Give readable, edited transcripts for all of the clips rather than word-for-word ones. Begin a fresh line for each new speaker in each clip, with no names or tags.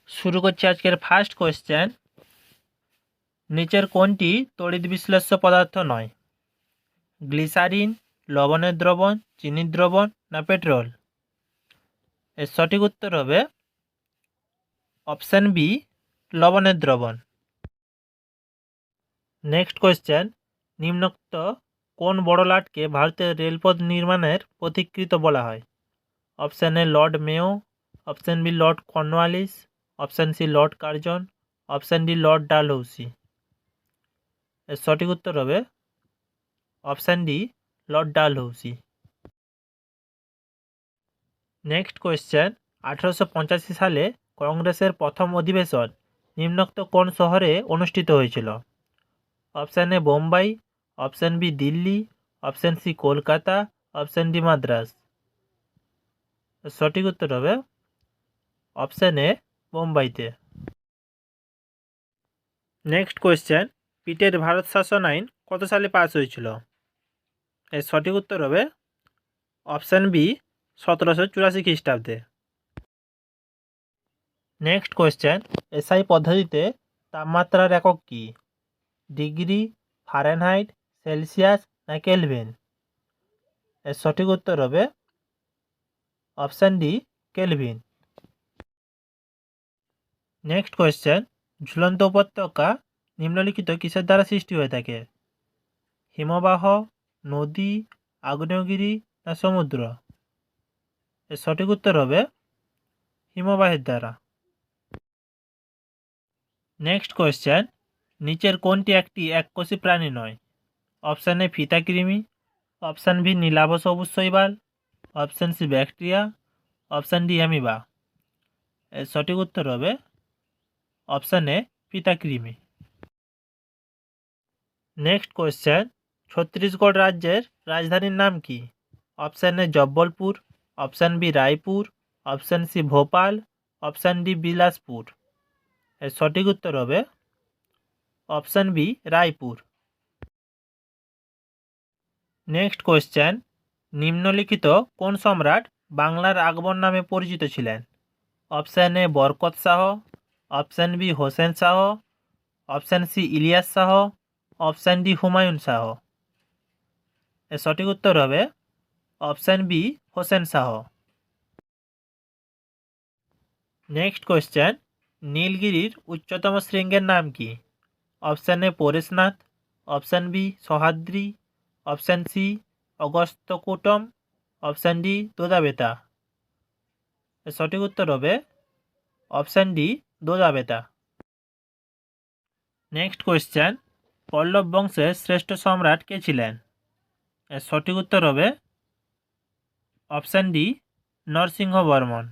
শুরু করছি আজকের ফার্স্ট কোয়েশ্চেন। নিচের কোনটি তড়িৎ বিশ্লেষ্য পদার্থ নয়? গ্লিসারিন, লবণের দ্রবণ, চিনির দ্রবণ না পেট্রোল? এর সঠিক উত্তর হবে অপশান বি, লবণের দ্রবণ। নেক্সট কোয়েশ্চেন, নিম্নোক্ত কোন বড় লাটকে ভারতের রেলপথ নির্মাণের পথিকৃৎ বলা হয়? Option A Lord Mayo, option B Lord Cornwallis, option C Lord Curzon, option D Lord Dalhousie. এর সঠিক উত্তর হবে option D, Lord Dalhousie. Next question, 1885 সালে কংগ্রেসের প্রথম অধিবেশন নিম্নোক্ত কোন শহরে অনুষ্ঠিত হয়েছিল? Option A Bombay, option B Delhi, option C Kolkata, option D Madras. সঠিক উত্তর হবে অপশান এ, বোম্বাইতে। নেক্সট কোয়েশ্চেন, পিটের ভারত শাসন আইন কত সালে পাস হয়েছিল? এর সঠিক উত্তর হবে অপশান বি, 1784 খ্রিস্টাব্দে। নেক্সট কোয়েশ্চেন, এসআই পদ্ধতিতে তাপমাত্রার একক কী? ডিগ্রি, ফারেনহাইট, সেলসিয়াস না কেলভিন? এর সঠিক উত্তর হবে option D, Kelvin. Next question, ঝুলন্ত উপত্যকা নিম্নলিখিত কিসের দ্বারা সৃষ্টি হয়ে থাকে? হিমবাহ, নদী, আগ্নেয়গিরি না সমুদ্র? এর সঠিক উত্তর হবে হিমবাহের দ্বারা। নেক্সট কোয়েশ্চেন, নিচের কোনটি একটি এককোষী প্রাণী নয়? অপশান এ ফিতাকৃমি, অপশান বি নীলাভ সবুজ শৈবাল, option C bacteria, option D amoeba. এর সঠিক উত্তর হবে অপশান এ ফিতাকৃমি। নেক্সট কোয়েশ্চেন, ছত্তিশগড় রাজ্যের রাজধানীর নাম কি? Option A Jabalpur, option B Raipur, option C Bhopal, option D Bilaspur. এর সঠিক উত্তর হবে option B Raipur. Next question, নিম্নলিখিত কোন সম্রাট বাংলার আকবর নামে পরিচিত ছিলেন? Option A Barkat Shah, option B Hussain Shah, option C Ilyas Shah, option D Humayun Shah. এর সঠিক উত্তর হবে option B, Hussain Shah. Next question, নীলগিরির উচ্চতম শৃঙ্গের নাম কি? Option A Parasnath, option B Sahyadri, option C Agasthyakoodam, option D Doddabetta. এর সঠিক উত্তর হবে option D, Doddabetta. Next question, Pallava বংশের শ্রেষ্ঠ সম্রাট কে ছিলেন? এর সঠিক উত্তর হবে option D, Narasimha Varman.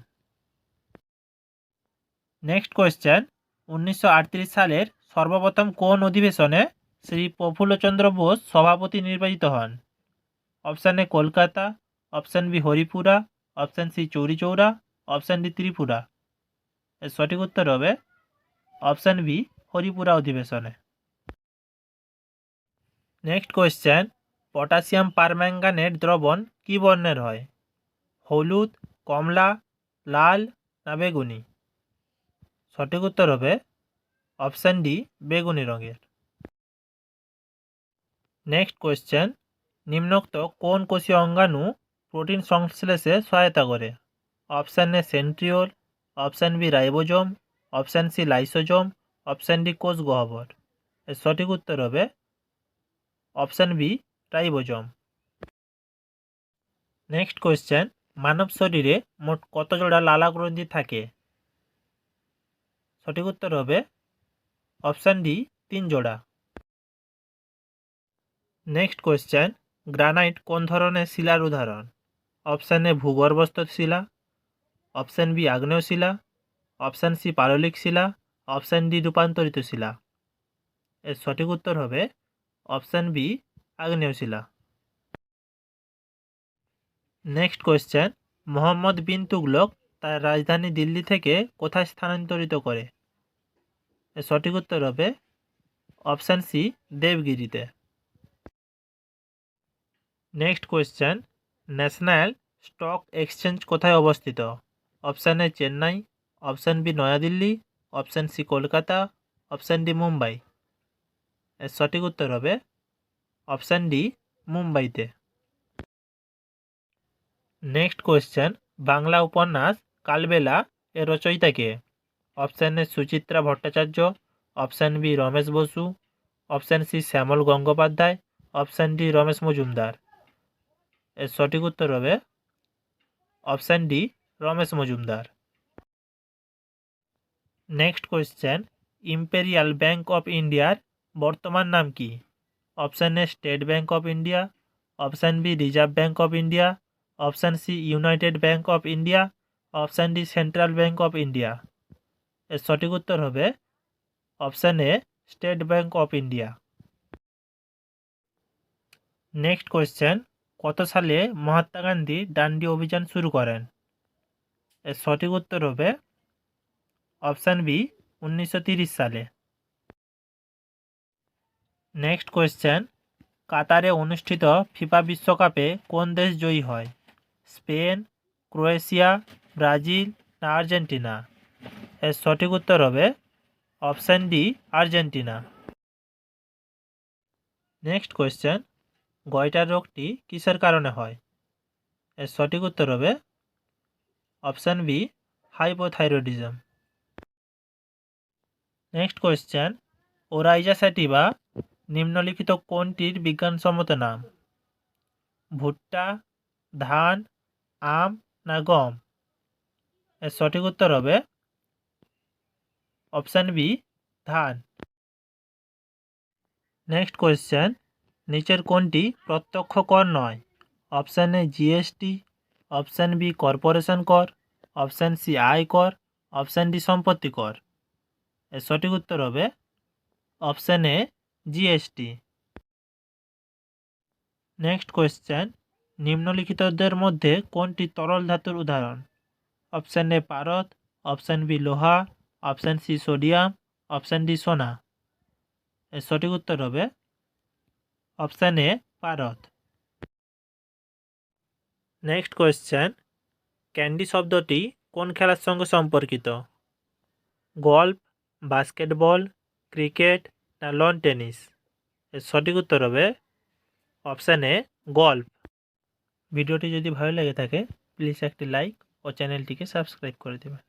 Next question, 1938 সালের সর্বপ্রথম কোন অধিবেশনে শ্রী প্রফুল্লচন্দ্র বোস সভাপতি নির্বাচিত হন? Option A Kolkata, option B Haripura, option C Chauri Chaura, option D Tripura. এর সঠিক উত্তর হবে অপশান বি, হরিপুরা অধিবেশনে। নেক্সট কোয়েশ্চেন, পটাশিয়াম পারম্যাঙ্গানেট দ্রবণ কী বর্ণের হয়? হলুদ, কমলা, লাল না বেগুনি? সঠিক উত্তর হবে অপশান ডি, বেগুনি রঙের। নেক্সট কোয়েশ্চেন, নিম্নোক্ত কোন কোষীয় অঙ্গাণু প্রোটিন সংশ্লেষে সহায়তা করে? Option A centriole, option B ribosome, option C lysosome, option D কোষ গহ্বর। এর সঠিক উত্তর হবে option B, ribosome. Next question, মানব শরীরে মোট কত জোড়া লালাগ্রন্থি থাকে? সঠিক উত্তর হবে অপশান ডি, 3 জোড়া। নেক্সট কোয়েশ্চেন, গ্রানাইট কোন ধরনের শিলার উদাহরণ? অপশান এ ভূগর্ভস্থ শিলা, অপশান বি আগ্নেয় শিলা, অপশান সি পাললিক শিলা, অপশান ডি রূপান্তরিত শিলা। এর সঠিক উত্তর হবে অপশান বি, আগ্নেয় শিলা। নেক্সট কোয়েশ্চেন, মোহাম্মদ বিন তুগলক তার রাজধানী দিল্লি থেকে কোথায় স্থানান্তরিত করে? এর সঠিক উত্তর হবে অপশান সি, দেবগিরিতে। Next question, national stock exchange কোথায় অবস্থিত? Option A Chennai, option B Naya Delhi, option C Kolkata, option D Mumbai. এর সঠিক উত্তর হবে অপশান ডি মুম্বাইতে। নেক্সট কোয়েশ্চেন, বাংলা উপন্যাস কালবেলা এর রচয়িতা কে? Option A Suchitra Bhattacharya, option B Ramesh Basu, option C Shyamal Gangopadhyay, option D Ramesh Majumdar. এর সঠিক উত্তর হবে option D Ramesh Majumdar. Next question, imperial bank of ইন্ডিয়ার বর্তমান নাম কি? Option A State Bank of India, option B Reserve Bank of India, option C United Bank of India, option D Central Bank of India. এর সঠিক উত্তর হবে option A State Bank of India. Next question, কত সালে মহাত্মা গান্ধী ডান্ডি অভিযান শুরু করেন? এর সঠিক উত্তর হবে অপশান বি 1930 সালে। নেক্সট কোয়েশ্চেন, কাতারে অনুষ্ঠিত ফিফা বিশ্বকাপে কোন দেশ জয়ী হয়? স্পেন, ক্রোয়েশিয়া, ব্রাজিল না আর্জেন্টিনা? এর সঠিক উত্তর হবে option D Argentina. Next question, goitre রোগটি কিসের কারণে হয়? এর সঠিক উত্তর হবে option B hypothyroidism. Next question, Oryza sativa নিম্নলিখিত কোনটির বিজ্ঞানসম্মত নাম? ভুট্টা, ধান, আম না গম? এর সঠিক উত্তর হবে অপশান বি ধান। নেক্সট কোয়েশ্চেন, নিচের কোনটি প্রত্যক্ষ কর নয়? Option A GST, option B corporation কর, অপশান সি আয়কর, অপশান ডি সম্পত্তি কর। এর সঠিক উত্তর হবে option A GST. Next question, নিম্নলিখিতদের মধ্যে কোনটি তরল ধাতুর উদাহরণ? অপশান এ পারদ, অপশান বি লোহা, option C sodium, option D সোনা। এর সঠিক উত্তর হবে অপশান এ পারদ। নেক্সট কোয়েশ্চেন, ক্যান্ডি শব্দটি কোন খেলার সঙ্গে সম্পর্কিত? গল্ফ, বাস্কেটবল, ক্রিকেট না লন টেনিস? এর সঠিক উত্তর হবে অপশান এ গল্ফ। ভিডিওটি যদি ভালো লেগে থাকে প্লিজ একটি লাইক ও চ্যানেলটিকে সাবস্ক্রাইব করে দেবেন।